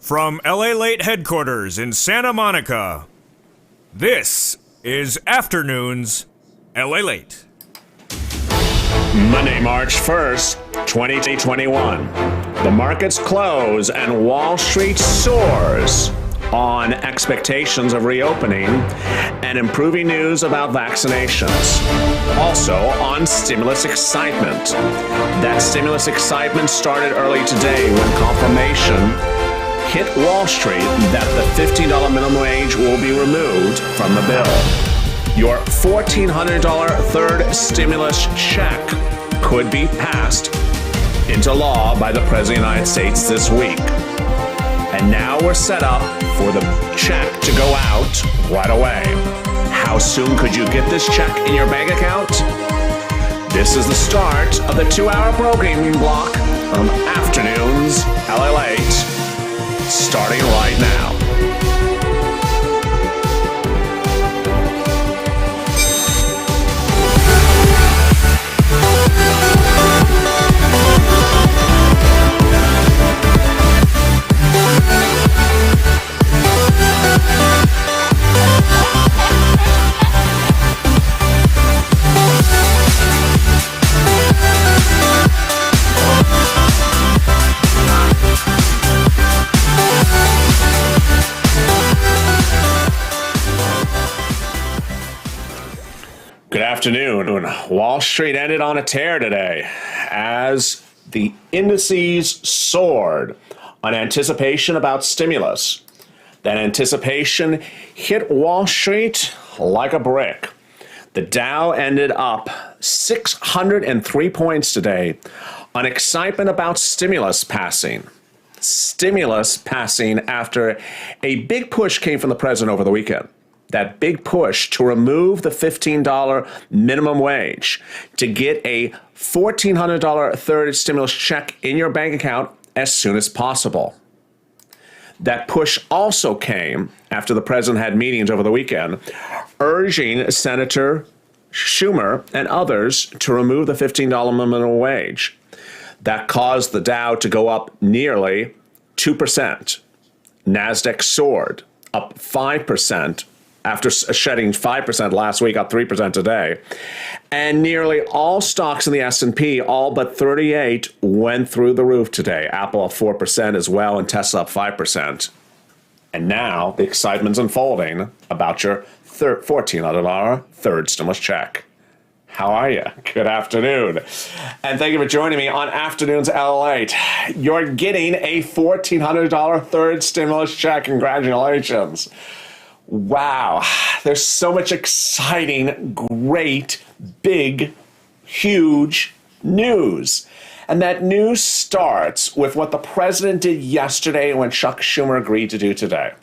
From Lalate headquarters in Santa Monica, this is Afternoons Lalate. Monday, March 1st, 2021. The markets close and Wall Street soars on expectations of reopening and improving news about vaccinations. Also on stimulus excitement. That stimulus excitement started early today when confirmation hit Wall Street that the $15 minimum wage will be removed from the bill. Your $1,400 third stimulus check could be passed into law by the President of the United States this week. And now we're set up for the check to go out right away. How soon could you get this check in your bank account? This is the start of the 2-hour programming block from Afternoons Lalate, starting right now. Good afternoon. Wall Street ended on a tear today as the indices soared on anticipation about stimulus. That anticipation hit Wall Street like a brick. The Dow ended up 603 points today on excitement about stimulus passing. Stimulus passing after a big push came from the president over the weekend. That big push to remove the $15 minimum wage, to get a $1,400 third stimulus check in your bank account as soon as possible. That push also came after the president had meetings over the weekend urging Senator Schumer and others to remove the $15 minimum wage. That caused the Dow to go up nearly 2%. NASDAQ soared, up 5%. After shedding 5% last week, up 3% today. And nearly all stocks in the S&P, all but 38, went through the roof today. Apple up 4% as well, and Tesla up 5%. And now the excitement's unfolding about your $1,400 third stimulus check. How are you? Good afternoon. And thank you for joining me on Afternoons Lalate. You're getting a $1,400 third stimulus check. Congratulations. Wow, there's so much exciting, great, big, huge news. And that news starts with what the president did yesterday and what Chuck Schumer agreed to do today.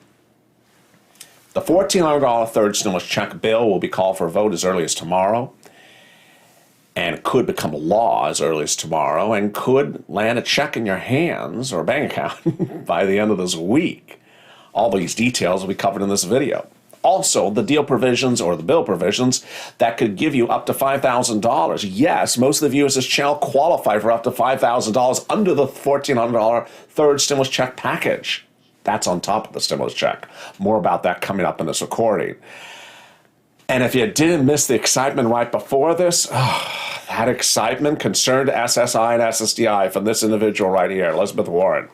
The $1,400 third stimulus check bill will be called for a vote as early as tomorrow, and could become law as early as tomorrow, and could land a check in your hands or bank account by the end of this week. All these details will be covered in this video. Also, the deal provisions or the bill provisions that could give you up to $5,000. Yes, most of the viewers of this channel qualify for up to $5,000 under the $1,400 third stimulus check package. That's on top of the stimulus check. More about that coming up in this recording. And if you didn't miss the excitement right before this, that excitement concerned SSI and SSDI from this individual right here, Elizabeth Warren.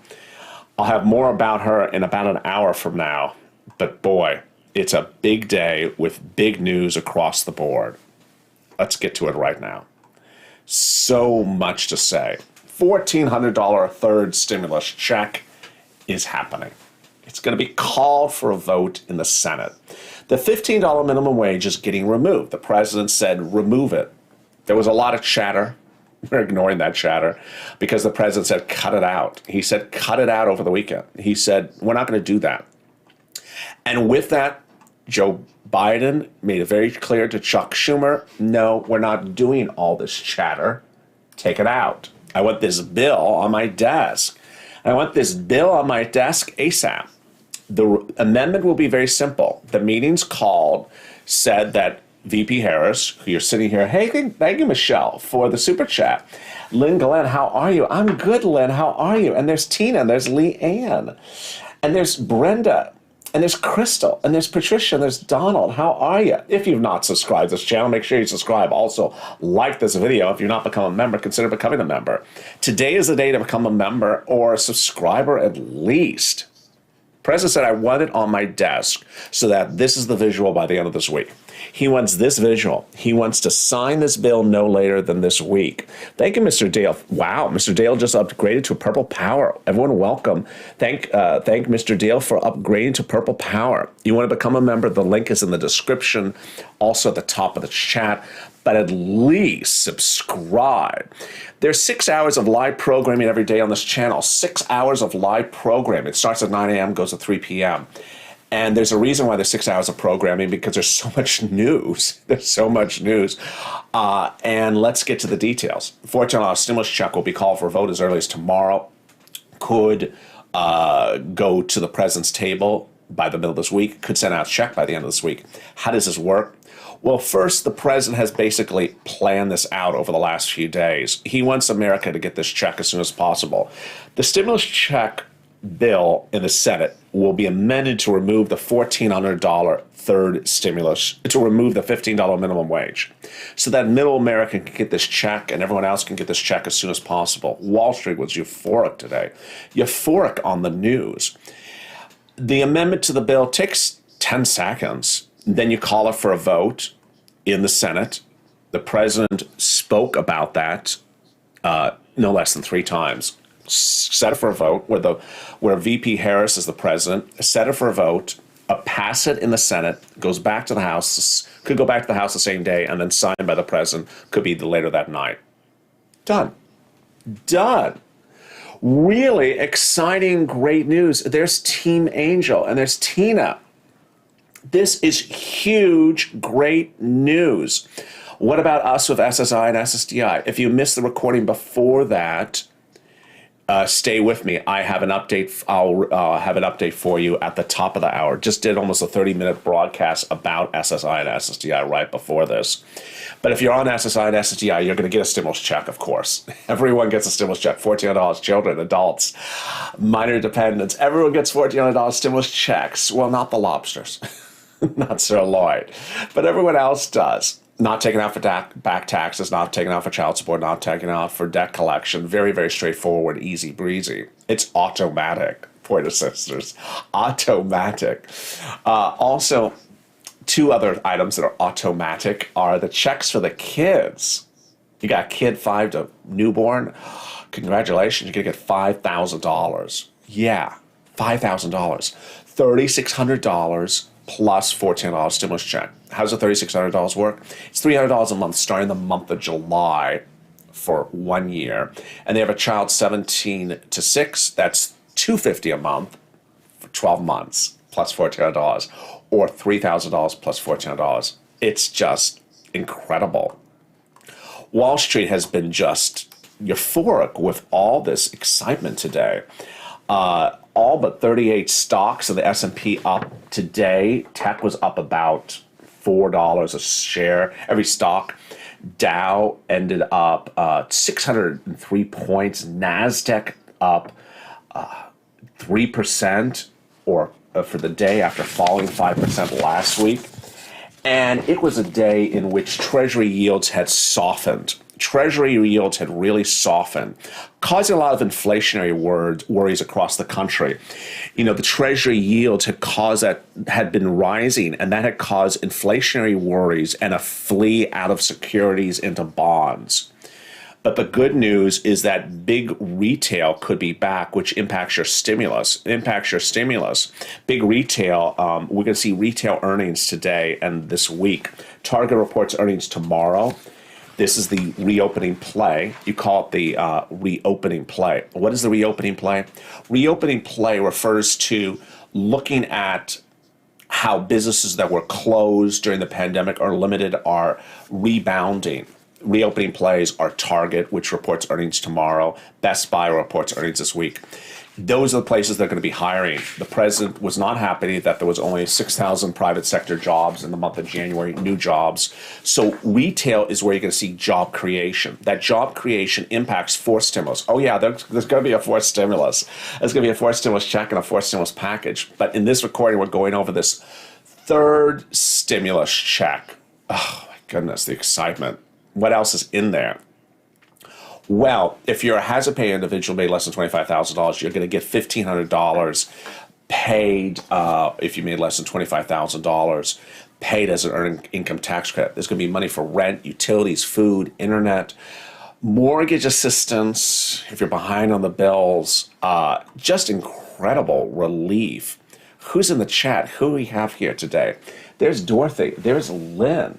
I'll have more about her in about an hour from now. But boy, it's a big day with big news across the board. Let's get to it right now. So much to say. $1,400 third stimulus check is happening. It's going to be called for a vote in the Senate. The $15 minimum wage is getting removed. The president said remove it. There was a lot of chatter. We're ignoring that chatter because the president said, cut it out. He said, cut it out over the weekend. He said, we're not going to do that. And with that, Joe Biden made it very clear to Chuck Schumer, no, we're not doing all this chatter. Take it out. I want this bill on my desk. I want this bill on my desk ASAP. The amendment will be very simple. The meetings called said that VP Harris, who you're sitting here, hey, thank you, Michelle, for the super chat. Lynn Glenn, how are you? I'm good, Lynn. How are you? And there's Tina, and there's Lee Ann. And there's Brenda, and there's Crystal, and there's Patricia, and there's Donald. How are you? If you've not subscribed to this channel, make sure you subscribe. Also, like this video. If you're not become a member, consider becoming a member. Today is the day to become a member or a subscriber at least. President said, I want it on my desk so that this is the visual by the end of this week. He wants this visual. He wants to sign this bill no later than this week. Thank you, Mr. Dale. Wow, Mr. Dale just upgraded to Purple Power. Everyone welcome. Thank Mr. Dale for upgrading to Purple Power. You want to become a member, the link is in the description, also at the top of the chat. But at least subscribe. There's 6 hours of live programming every day on this channel. 6 hours of live programming. It starts at 9 a.m., goes to 3 p.m. And there's a reason why there's 6 hours of programming, because there's so much news. There's so much news. And let's get to the details. $14 stimulus check will be called for a vote as early as tomorrow. Could go to the president's table by the middle of this week. Could send out a check by the end of this week. How does this work? Well, first, the president has basically planned this out over the last few days. He wants America to get this check as soon as possible. The stimulus check bill in the Senate will be amended to remove the $1,400 third stimulus, to remove the $15 minimum wage, so that middle American can get this check and everyone else can get this check as soon as possible. Wall Street was euphoric today. Euphoric on the news. The amendment to the bill takes 10 seconds. Then you call it for a vote in the Senate. The president spoke about that no less than 3 times. Set it for a vote, where VP Harris is the president. Set it for a vote. Pass it in the Senate. Goes back to the House. Could go back to the House the same day, and then signed by the president. Could be later that night. Done. Done. Really exciting, great news. There's Team Angel and there's Tina. This is huge, great news. What about us with SSI and SSDI? If you missed the recording before that, stay with me. I have an update. I'll have an update for you at the top of the hour. Just did almost a 30-minute broadcast about SSI and SSDI right before this. But if you're on SSI and SSDI, you're going to get a stimulus check, of course. Everyone gets a stimulus check. $1,400, children, adults, minor dependents. Everyone gets $1,400 stimulus checks. Well, not the lobsters. Not Sir Lloyd, but everyone else does. Not taken out for back taxes, not taken out for child support, not taken out for debt collection. Very, very straightforward, easy breezy. It's automatic, Pointer Sisters. Automatic. Also, 2 other items that are automatic are the checks for the kids. You got kid 5 to newborn. Congratulations, you're going to get $5,000. Yeah, $5,000. $3,600 plus $1,400 stimulus check. How does the $3,600 work? It's $300 a month starting the month of July for 1 year. And they have a child 17 to 6. That's $250 a month for 12 months plus $1,400, or $3,000 plus $1,400. It's just incredible. Wall Street has been just euphoric with all this excitement today. All but 38 stocks of the S&P up today. Tech was up about $4 a share. Every stock. Dow ended up 603 points. NASDAQ up 3% or for the day after falling 5% last week. And it was a day in which Treasury yields had softened. Treasury yields had really softened, causing a lot of inflationary worries across the country. You know, the Treasury yields had been rising, and that had caused inflationary worries and a flee out of securities into bonds. But the good news is that big retail could be back, which impacts your stimulus. Big retail, we're going to see retail earnings today and this week. Target reports earnings tomorrow. This is the reopening play. You call it the reopening play. What is the reopening play? Reopening play refers to looking at how businesses that were closed during the pandemic or limited are rebounding. reopening plays are Target, which reports earnings tomorrow. Best Buy reports earnings this week. Those are the places they're going to be hiring. The president was not happy that there was only 6,000 private sector jobs in the month of January, new jobs. So retail is where you're going to see job creation. That job creation impacts forced stimulus. Oh yeah, there's going to be a forced stimulus. There's going to be a forced stimulus check and a forced stimulus package. But in this recording, we're going over this third stimulus check. Oh my goodness, the excitement. What else is in there? Well, if you're a hazard pay individual made less than $25,000, you're going to get $1,500 paid if you made less than $25,000 paid as an earned income tax credit. There's going to be money for rent, utilities, food, internet, mortgage assistance if you're behind on the bills. Just incredible relief. Who's in the chat? Who do we have here today? There's Dorothy. There's Lynn.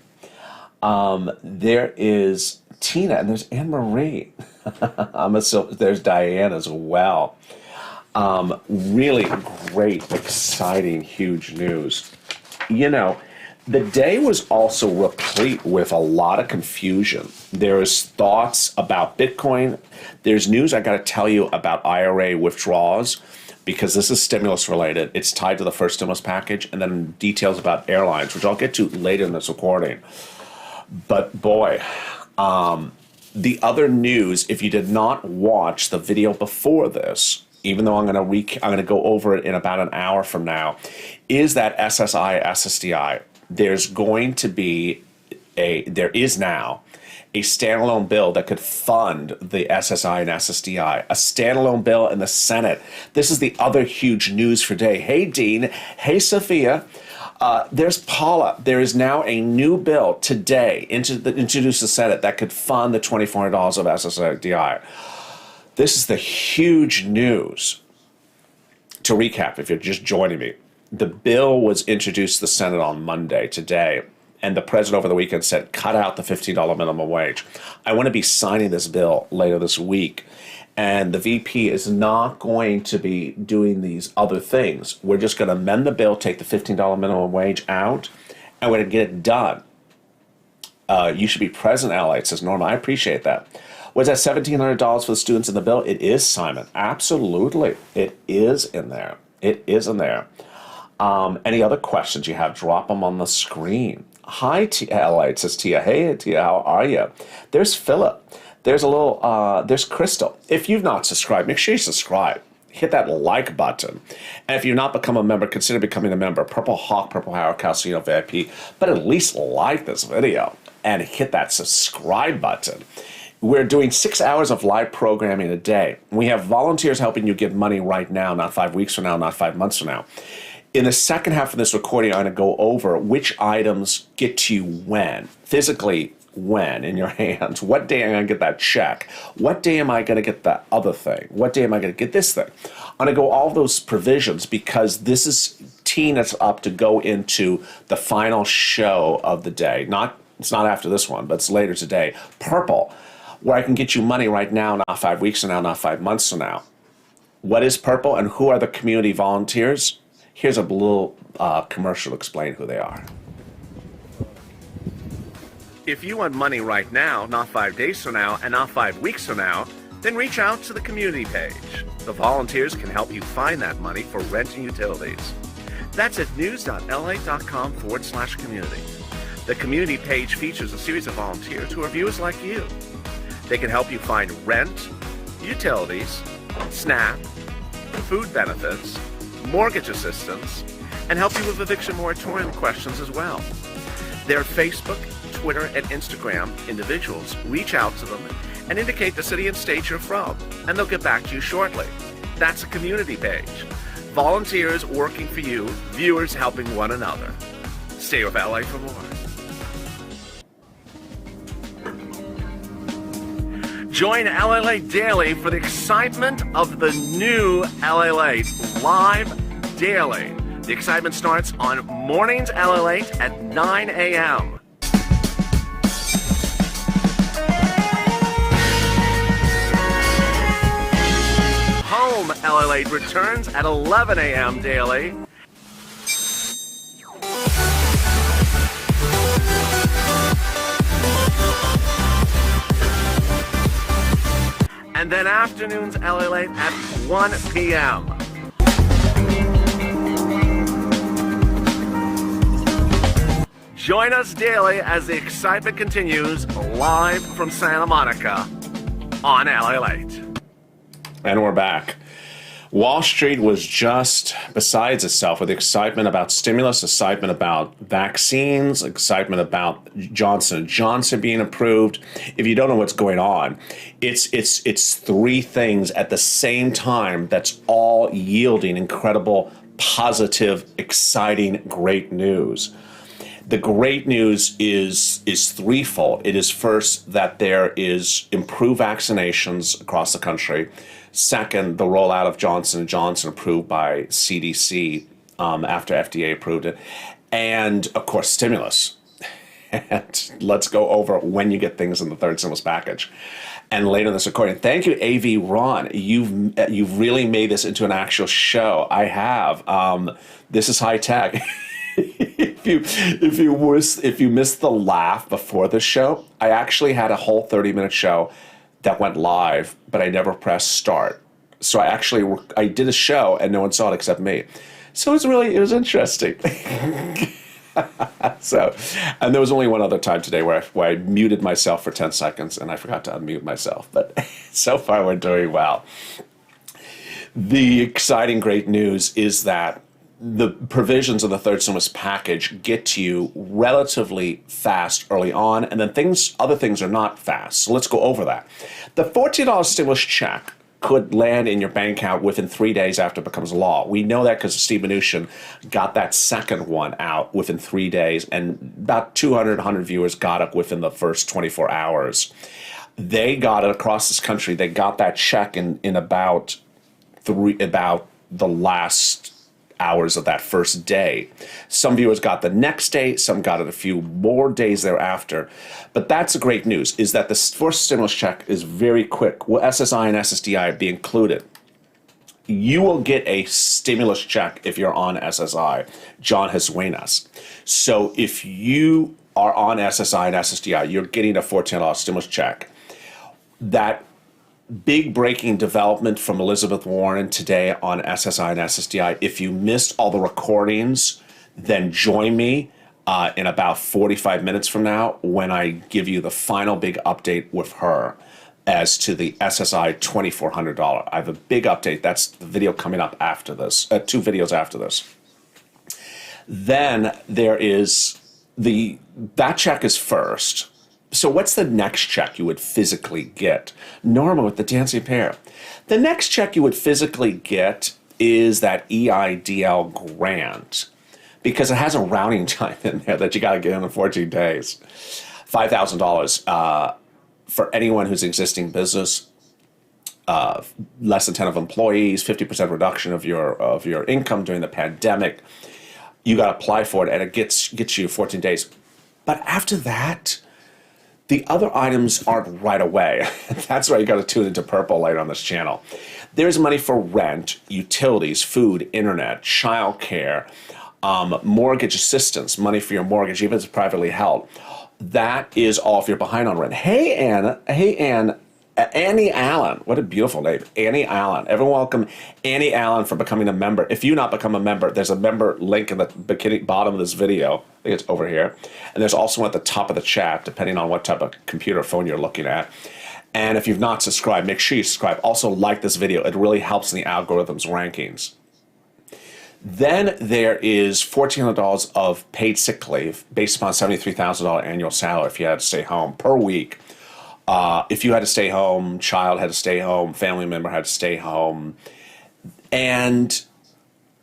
There is Tina, and there's Anne Marie. There's Diane as well. Really great, exciting, huge news. You know, the day was also replete with a lot of confusion. There's thoughts about Bitcoin. There's news I got to tell you about IRA withdrawals, because this is stimulus related. It's tied to the first stimulus package, and then details about airlines, which I'll get to later in this recording. But boy, the other news, if you did not watch the video before this, even though I'm going to go over it in about an hour from now, is that SSI, SSDI. There is now a standalone bill that could fund the SSI and SSDI, a standalone bill in the Senate. This is the other huge news for today. Hey, Dean. Hey, Sophia. There's Paula. There is now a new bill today introduced to the Senate that could fund the $2,400 of SSDI. This is the huge news. To recap, if you're just joining me, the bill was introduced to the Senate on Monday, today, and the president over the weekend said, cut out the $15 minimum wage. I want to be signing this bill later this week. And the VP is not going to be doing these other things. We're just going to amend the bill, take the $15 minimum wage out, and we're going to get it done. You should be present, Lalate, says Norma. I appreciate that. Was that $1,700 for the students in the bill? It is, Simon. Absolutely. It is in there. It is in there. Any other questions you have, drop them on the screen. Hi, Lalate, says Tia. Hey, Tia, how are you? There's Philip. There's there's Crystal. If you've not subscribed, make sure you subscribe. Hit that like button. And if you've not become a member, consider becoming a member. Purple Hawk, Purple Power, Calcino VIP. But at least like this video and hit that subscribe button. We're doing 6 hours of live programming a day. We have volunteers helping you give money right now, not 5 weeks from now, not 5 months from now. In the second half of this recording, I'm going to go over which items get to you when, physically when in your hands. What day am I going to get that check? What day am I going to get that other thing? What day am I going to get this thing? I'm going to go all those provisions because this is teeing us up to go into the final show of the day. It's not after this one, but it's later today. Purple, where I can get you money right now, not 5 weeks from now, not 5 months from now. What is Purple and who are the community volunteers? Here's a little commercial to explain who they are. If you want money right now, not 5 days from now, and not 5 weeks from now, then reach out to the community page. The volunteers can help you find that money for rent and utilities. That's at news.la.com/community. The community page features a series of volunteers who are viewers like you. They can help you find rent, utilities, SNAP, food benefits, mortgage assistance, and help you with eviction moratorium questions as well. Their Facebook, Twitter, and Instagram individuals reach out to them and indicate the city and state you're from, and they'll get back to you shortly. That's a community page. Volunteers working for you, viewers helping one another. Stay with LA for more. Join Lalate Daily for the excitement of the new Lalate live daily. The excitement starts on mornings Lalate at 9 a.m. Home Lalate returns at 11 a.m. daily. and then afternoons LA Late at 1 p.m. Join us daily as the excitement continues live from Santa Monica on LA Late. And we're back. Wall Street was just besides itself with excitement about stimulus, excitement about vaccines, excitement about Johnson & Johnson being approved. If you don't know what's going on, it's three things at the same time that's all yielding incredible, positive, exciting, great news. The great news is threefold. It is first that there is improved vaccinations across the country. Second, the rollout of Johnson & Johnson approved by CDC after FDA approved it. And, of course, stimulus. And let's go over when you get things in the third stimulus package. And later in this recording, thank you, AV Ron. You've really made this into an actual show. I have. This is high tech. If you missed the laugh before the show, I actually had a whole 30-minute show that went live, but I never pressed start. So I did a show and no one saw it except me. So it was interesting. So, and there was only one other time today where I muted myself for 10 seconds and I forgot to unmute myself. But so far we're doing well. The exciting great news is that the provisions of the third stimulus package get to you relatively fast early on, and then other things are not fast. So let's go over that. The $14 stimulus check could land in your bank account within 3 days after it becomes law. We know that because Steve Mnuchin got that second one out within 3 days, and about 100 viewers got it within the first 24 hours. They got it across this country. They got that check in about the last hours of that first day. Some viewers got the next day, some got it a few more days thereafter. But that's the great news, is that the first stimulus check is very quick. Will SSI and SSDI be included? You will get a stimulus check if you're on SSI. John has weighed us. So if you are on SSI and SSDI, you're getting a $14 stimulus check. That big breaking development from Elizabeth Warren today on SSI and SSDI. If you missed all the recordings, then join me in about 45 minutes from now when I give you the final big update with her as to the SSI $2,400. I have a big update. That's the video coming up after this, 2 videos after this. Then there is that check is first. So what's the next check you would physically get? Norma with the dancing pair. The next check you would physically get is that EIDL grant, because it has a routing time in there that you got to get in 14 days. $5,000 for anyone who's existing business, less than 10 of employees, 50% reduction of your income during the pandemic. You got to apply for it, and it gets you 14 days. But after that, the other items aren't right away. That's why you got to tune into Purple later on this channel. There's money for rent, utilities, food, internet, childcare, mortgage assistance, money for your mortgage, even if it's privately held. That is all if you're behind on rent. Hey, Annie Allen. What a beautiful name. Annie Allen. Everyone welcome Annie Allen for becoming a member. If you not become a member, there's a member link in the bottom of this video. I think it's over here. And there's also one at the top of the chat, depending on what type of computer or phone you're looking at. And if you've not subscribed, make sure you subscribe. Also like this video. It really helps in the algorithm's rankings. Then there is $1,400 of paid sick leave based upon $73,000 annual salary if you had to stay home per week. If you had to stay home, child had to stay home, family member had to stay home, and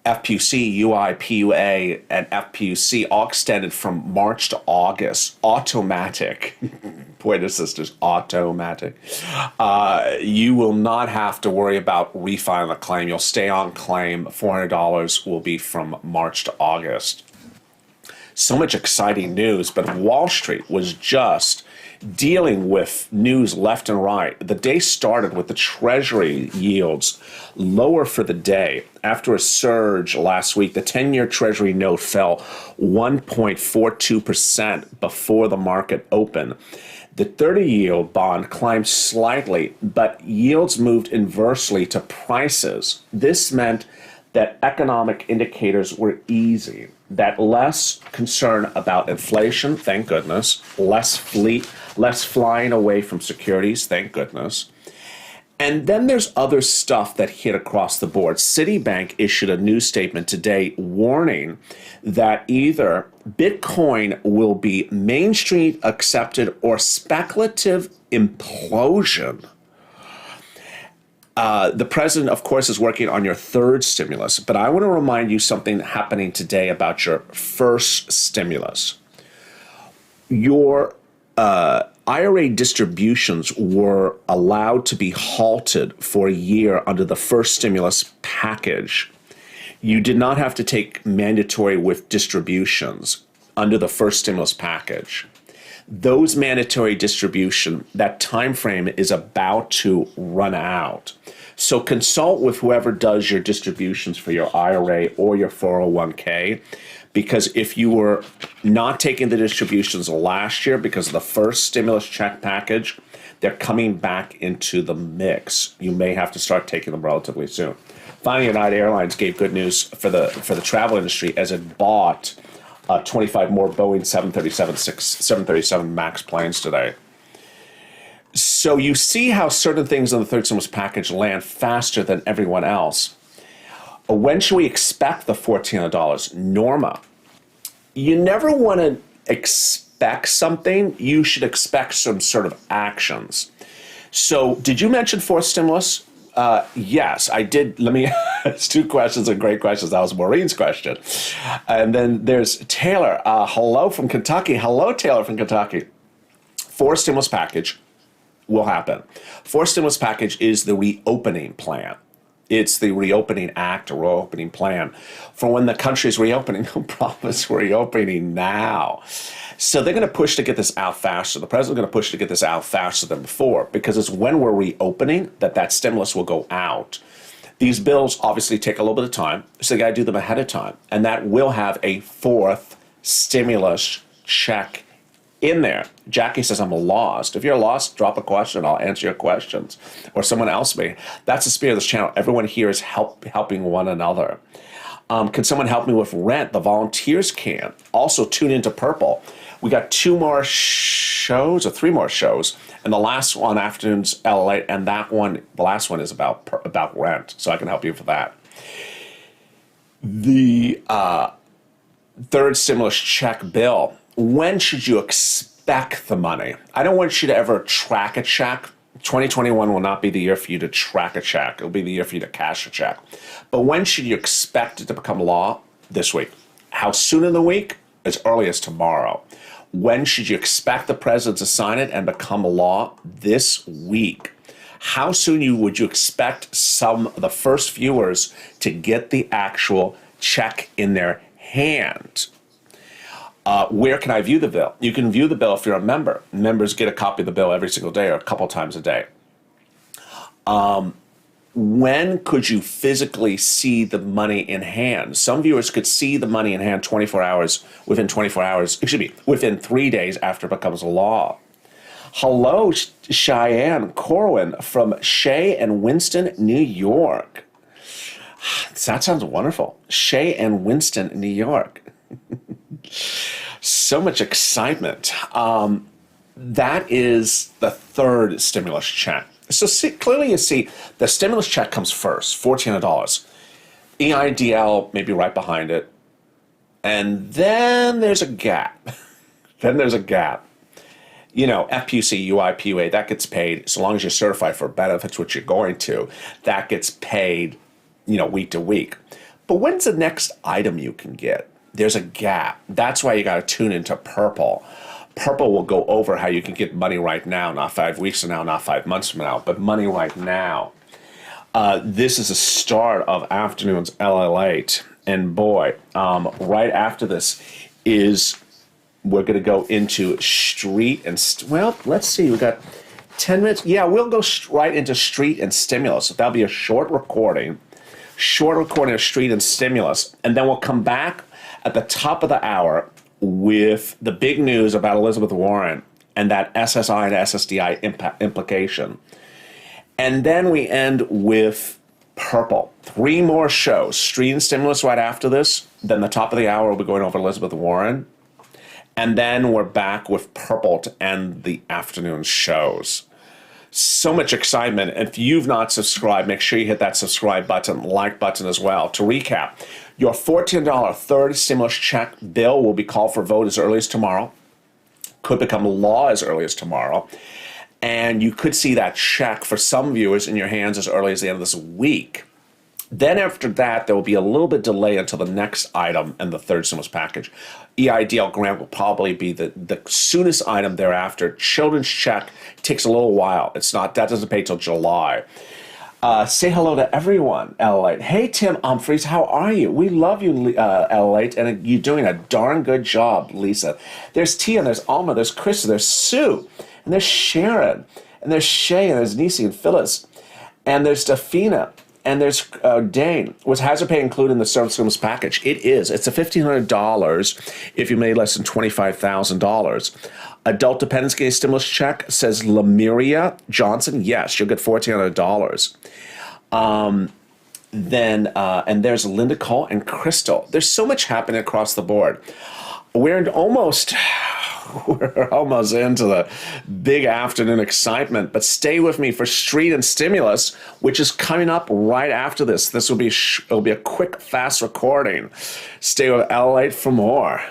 FPUC, UI, PUA, and FPUC all extended from March to August. Automatic. Pointer sisters, automatic. You will not have to worry about refiling a claim. You'll stay on claim. $400 will be from March to August. So much exciting news, but Wall Street was just dealing with news left and right. The day started with the Treasury yields lower for the day. After a surge last week, the 10-year Treasury note fell 1.42% before the market opened. The 30-yield bond climbed slightly, but yields moved inversely to prices. This meant that economic indicators were easy, that less concern about inflation, thank goodness, less flying away from securities, thank goodness. And then there's other stuff that hit across the board. Citibank issued a news statement today warning that either Bitcoin will be mainstream accepted or speculative implosion. The president, of course, is working on your third stimulus, but I want to remind you something happening today about your first stimulus. Your IRA distributions were allowed to be halted for a year under the first stimulus package. You did not have to take mandatory with distributions under the first stimulus package. Those mandatory distribution, that time frame is about to run out. So consult with whoever does your distributions for your IRA or your 401k, because if you were not taking the distributions last year because of the first stimulus check package, they're coming back into the mix. You may have to start taking them relatively soon. Finally, United Airlines gave good news for the travel industry as it bought 25 more Boeing 737 MAX planes today. So you see how certain things in the third stimulus package land faster than everyone else. When should we expect the $1,400? Norma, you never want to expect something. You should expect some sort of actions. So did you mention fourth stimulus? Yes, I did. Let me ask two questions and great questions. That was Maureen's question. And then there's Taylor. Hello from Kentucky. Hello, Taylor from Kentucky. Fourth stimulus package will happen. Fourth stimulus package is the reopening plan. It's the reopening act or reopening plan for when the country's reopening. No promise reopening now. So they're going to push to get this out faster. The president's going to push to get this out faster than before because it's when we're reopening that stimulus will go out. These bills obviously take a little bit of time, so they got to do them ahead of time. And that will have a fourth stimulus check in there. Jackie says, I'm lost. If you're lost, drop a question. I'll answer your questions. Or someone else may. That's the spirit of this channel. Everyone here is helping one another. Can someone help me with rent? The volunteers can. Also, tune into Purple. We got 2 more shows or 3 more shows. And the last one, afternoon's Lalate, and that one, the last one is about rent. So I can help you for that. The third stimulus check bill. When should you expect the money? I don't want you to ever track a check. 2021 will not be the year for you to track a check. It'll be the year for you to cash a check. But when should you expect it to become law? This week. How soon in the week? As early as tomorrow. When should you expect the president to sign it and become law? This week. How soon would you expect some of the first viewers to get the actual check in their hand? Where can I view the bill? You can view the bill if you're a member. Members get a copy of the bill every single day or a couple times a day. When could you physically see the money in hand? Some viewers could see the money in hand within 24 hours, within 3 days after it becomes law. Hello, Cheyenne Corwin from Shea and Winston, New York. That sounds wonderful. Shea and Winston, New York. So much excitement. That is the third stimulus check. So clearly you see the stimulus check comes first, $1,400. EIDL maybe right behind it. And then there's a gap. You know, FPC, UIPUA, that gets paid so long as you're certified for benefits, which you're going to. That gets paid, week to week. But when's the next item you can get? There's a gap. That's why you got to tune into Purple. Purple will go over how you can get money right now, not 5 weeks from now, not 5 months from now, but money right now. This is the start of afternoon's Lalate. And boy, right after this we're going to go into street and, let's see, we got 10 minutes. Yeah, we'll go right into street and stimulus. That'll be a short recording of street and stimulus. And then we'll come back at the top of the hour with the big news about Elizabeth Warren and that SSI and SSDI implication. And then we end with Purple. 3 more shows. Street and Stimulus right after this. Then the top of the hour, we'll be going over Elizabeth Warren. And then we're back with Purple to end the afternoon shows. So much excitement. If you've not subscribed, make sure you hit that subscribe button, like button as well. To recap, your $14 third stimulus check bill will be called for vote as early as tomorrow. Could become law as early as tomorrow. And you could see that check for some viewers in your hands as early as the end of this week. Then after that, there will be a little bit delay until the next item in the third stimulus package. EIDL grant will probably be the soonest item thereafter. Children's check takes a little while. That doesn't pay till July. Say hello to everyone, Lalate. Hey, Tim Humphreys, how are you? We love you, Lalate, and you're doing a darn good job, Lisa. There's Tia, there's Alma, there's Chris, there's Sue, and there's Sharon, and there's Shay, and there's Nisi and Phyllis, and there's Dafina, and there's Dane. Was hazard pay included in the stimulus package? It is. It's a $1,500 if you made less than $25,000. Adult dependents getting a stimulus check, says Lemuria Johnson. Yes, you'll get $1,400. And there's Linda Cole and Crystal. There's so much happening across the board. We're almost into the big afternoon excitement, but stay with me for Street and Stimulus, which is coming up right after this. It'll be a quick, fast recording. Stay with Lalate for more.